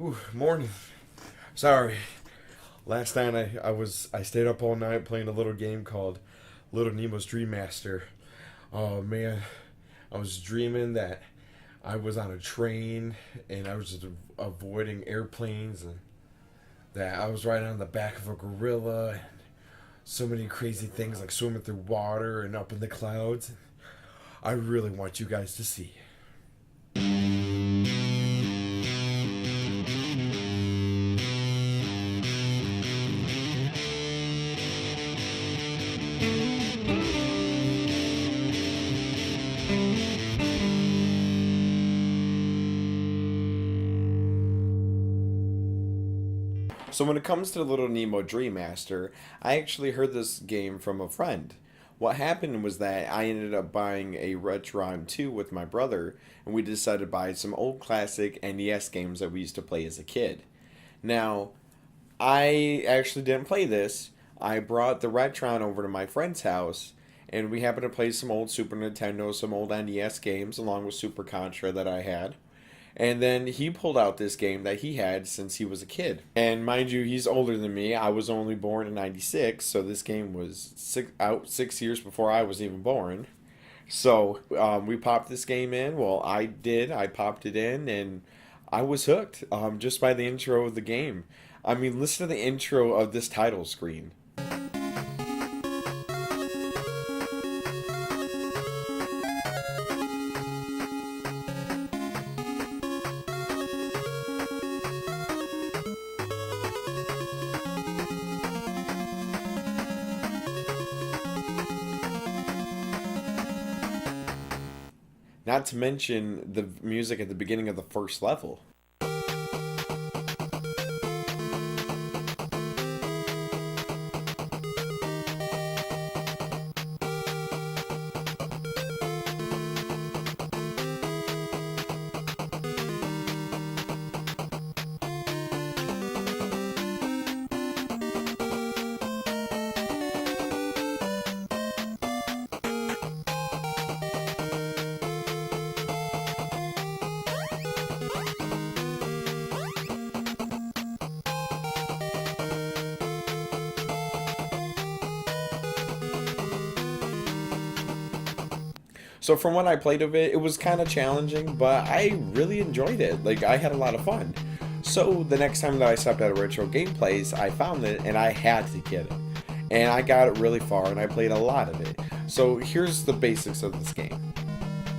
Whew, morning. Sorry. Last night I stayed up all night playing a little game called Little Nemo's Dream Master. Oh man, I was dreaming that I was on a train and I was just avoiding airplanes and that I was riding on the back of a gorilla and so many crazy things like swimming through water and up in the clouds. I really want you guys to see. So when it comes to Little Nemo Dream Master, I actually heard this game from a friend. What happened was that I ended up buying a Retron 2 with my brother, and we decided to buy some old classic NES games that we used to play as a kid. Now, I actually didn't play this. I brought the Retron over to my friend's house, and we happened to play some old Super Nintendo, some old NES games, along with Super Contra that I had. And then he pulled out this game that he had since he was a kid. And mind you, he's older than me. I was only born in '96, so this game was out 6 years before I was even born. So we popped this game in. Well, I did. I popped it in, and I was hooked just by the intro of the game. I mean, listen to the intro of this title screen. Not to mention the music at the beginning of the first level. So from what I played of it, it was kind of challenging, but I really enjoyed it. Like, I had a lot of fun. So the next time that I stopped at a retro game place, I found it and I had to get it. And I got it really far and I played a lot of it. So here's the basics of this game.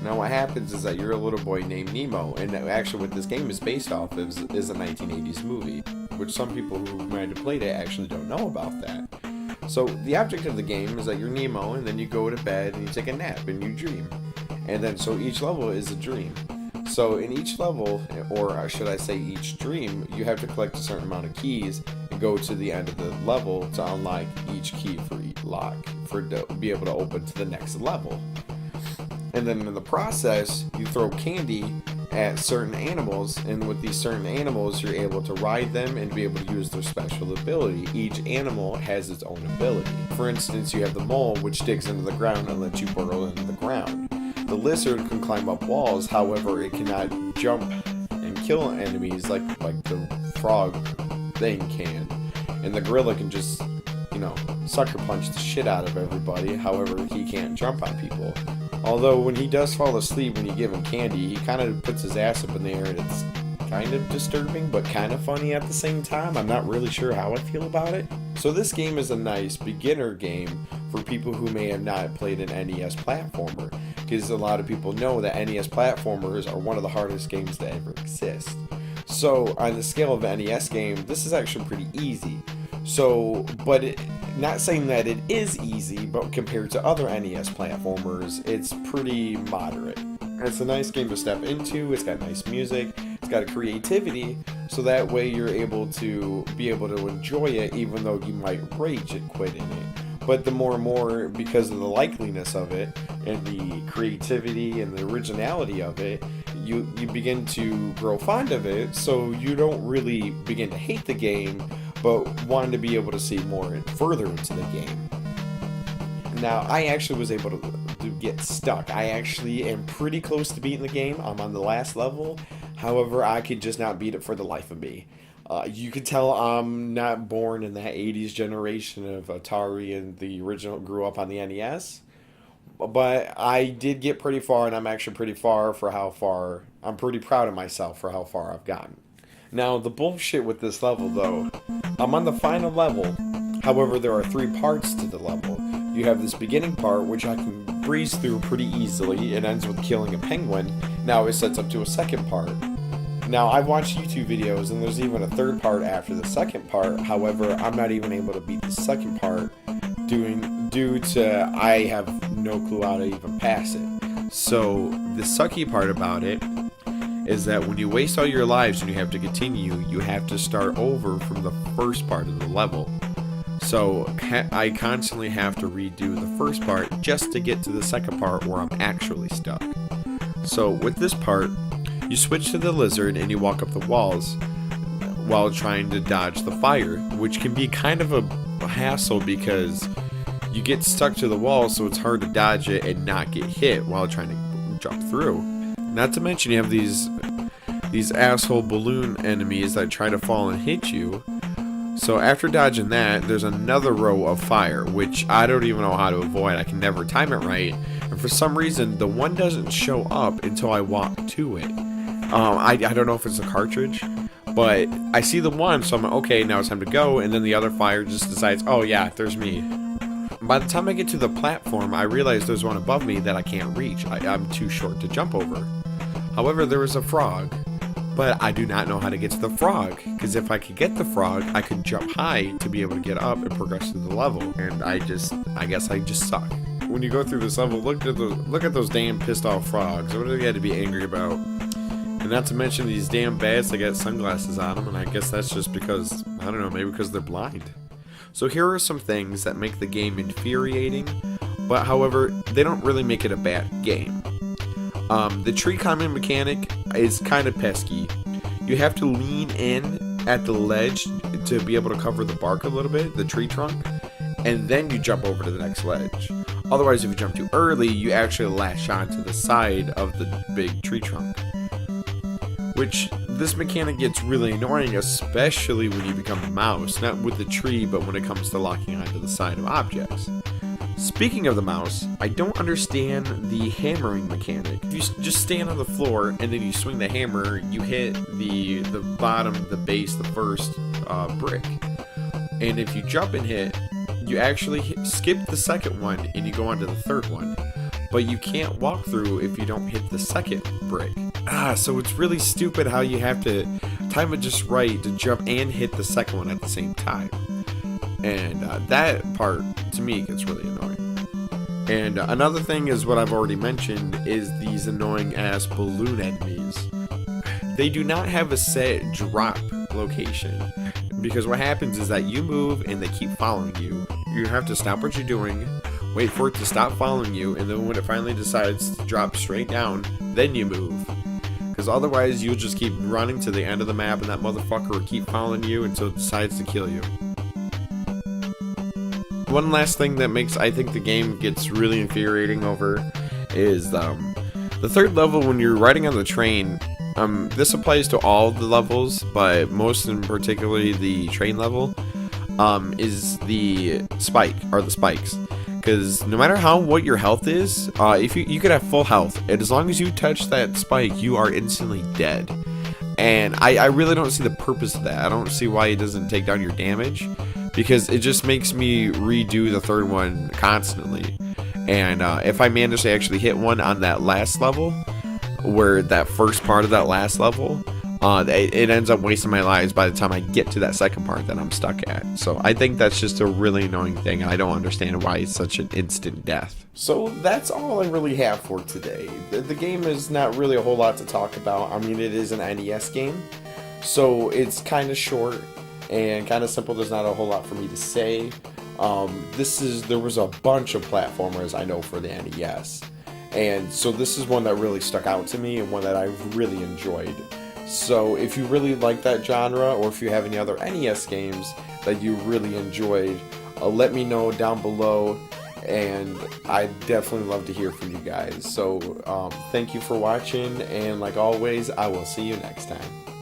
Now what happens is that you're a little boy named Nemo, and actually what this game is based off is a 1980s movie, which some people who might have played it actually don't know about that. So the object of the game is that you're Nemo, and then you go to bed and you take a nap and you dream. And then so each level is a dream. So in each level, or should I say each dream, you have to collect a certain amount of keys and go to the end of the level to unlock each key for each lock to be able to open to the next level. And then in the process, you throw candy at certain animals, and with these certain animals, you're able to ride them and be able to use their special ability. Each animal has its own ability. For instance, you have the mole, which digs into the ground and lets you burrow into the ground. The lizard can climb up walls, however, it cannot jump and kill enemies like the frog thing can. And the gorilla can just, sucker punch the shit out of everybody, however, he can't jump on people. Although when he does fall asleep when you give him candy, he kind of puts his ass up in the air, and it's kind of disturbing but kind of funny at the same time. I'm not really sure how I feel about it. So this game is a nice beginner game for people who may have not played an NES platformer, because a lot of people know that NES platformers are one of the hardest games to ever exist. So on the scale of an NES game, this is actually pretty easy. Not saying that it is easy, but compared to other NES platformers, it's pretty moderate. It's a nice game to step into, it's got nice music, it's got a creativity, so that way you're able to enjoy it even though you might rage and quit in it. But the more and more, because of the likeliness of it, and the creativity and the originality of it, you begin to grow fond of it, so you don't really begin to hate the game, but want to be able to see more and further into the game. Now, I actually was able to get stuck. I actually am pretty close to beating the game. I'm on the last level. However, I could just not beat it for the life of me. You could tell I'm not born in that 80s generation of Atari and the original grew up on the NES. But I did get pretty far, and I'm actually pretty far for how far. I'm pretty proud of myself for how far I've gotten. Now, the bullshit with this level, though, I'm on the final level. However, there are 3 parts to the level. You have this beginning part, which I can breeze through pretty easily. It ends with killing a penguin. Now it sets up to a second part. Now, I've watched YouTube videos, and there's even a 3rd part after the second part. However, I'm not even able to beat the second part due to I have no clue how to even pass it. So, the sucky part about it is that when you waste all your lives and you have to continue, you have to start over from the first part of the level. So I constantly have to redo the first part just to get to the second part where I'm actually stuck. So with this part, you switch to the lizard and you walk up the walls while trying to dodge the fire, which can be kind of a hassle because you get stuck to the wall, so it's hard to dodge it and not get hit while trying to jump through. Not to mention you have these asshole balloon enemies that try to fall and hit you. So after dodging that, there's another row of fire, which I don't even know how to avoid. I can never time it right. And for some reason, the one doesn't show up until I walk to it. I don't know if it's a cartridge, but I see the one, so I'm like, okay, now it's time to go. And then the other fire just decides, oh yeah, there's me. By the time I get to the platform, I realize there's one above me that I can't reach. I'm too short to jump over. However, there is a frog. But I do not know how to get to the frog, because if I could get the frog, I could jump high to be able to get up and progress through the level. And I guess I just suck. When you go through this level, look at those damn pissed off frogs. What do they have to be angry about? And not to mention these damn bats that got sunglasses on them, and I guess that's just because, I don't know, maybe because they're blind. So here are some things that make the game infuriating, but however, they don't really make it a bad game. The tree climbing mechanic is kind of pesky. You have to lean in at the ledge to be able to cover the bark a little bit, the tree trunk, and then you jump over to the next ledge. Otherwise, if you jump too early, you actually lash onto the side of the big tree trunk. Which, this mechanic gets really annoying, especially when you become a mouse. Not with the tree, but when it comes to locking onto the side of objects. Speaking of the mouse, I don't understand the hammering mechanic. If you just stand on the floor and then you swing the hammer, you hit the bottom, the base, the first brick. And if you jump and hit, you actually skip the second one and you go on to the third one. But you can't walk through if you don't hit the second brick. So it's really stupid how you have to time it just right to jump and hit the second one at the same time. And that part, to me, gets really annoying. And another thing is what I've already mentioned is these annoying ass balloon enemies. They do not have a set drop location. Because what happens is that you move and they keep following you. You have to stop what you're doing, wait for it to stop following you, and then when it finally decides to drop straight down, then you move. Because otherwise you'll just keep running to the end of the map and that motherfucker will keep following you until it decides to kill you. One last thing that makes I think the game gets really infuriating over is the third level when you're riding on the train. This applies to all the levels, but most in particularly the train level is the spikes. Because no matter what your health is, if you could have full health, and as long as you touch that spike, you are instantly dead. And I really don't see the purpose of that. I don't see why it doesn't take down your damage, because it just makes me redo the third one constantly. And if I manage to actually hit one on that last level, where that first part of that last level, it ends up wasting my lives by the time I get to that second part that I'm stuck at. So I think that's just a really annoying thing, and I don't understand why it's such an instant death. So that's all I really have for today. The game is not really a whole lot to talk about. I mean, it is an NES game, so it's kind of short and kind of simple. There's not a whole lot for me to say. There was a bunch of platformers I know for the NES, and so this is one that really stuck out to me and one that I really enjoyed. So if you really like that genre, or if you have any other NES games that you really enjoyed, let me know down below. and I'd definitely love to hear from you guys. So thank you for watching, and like always, I will see you next time.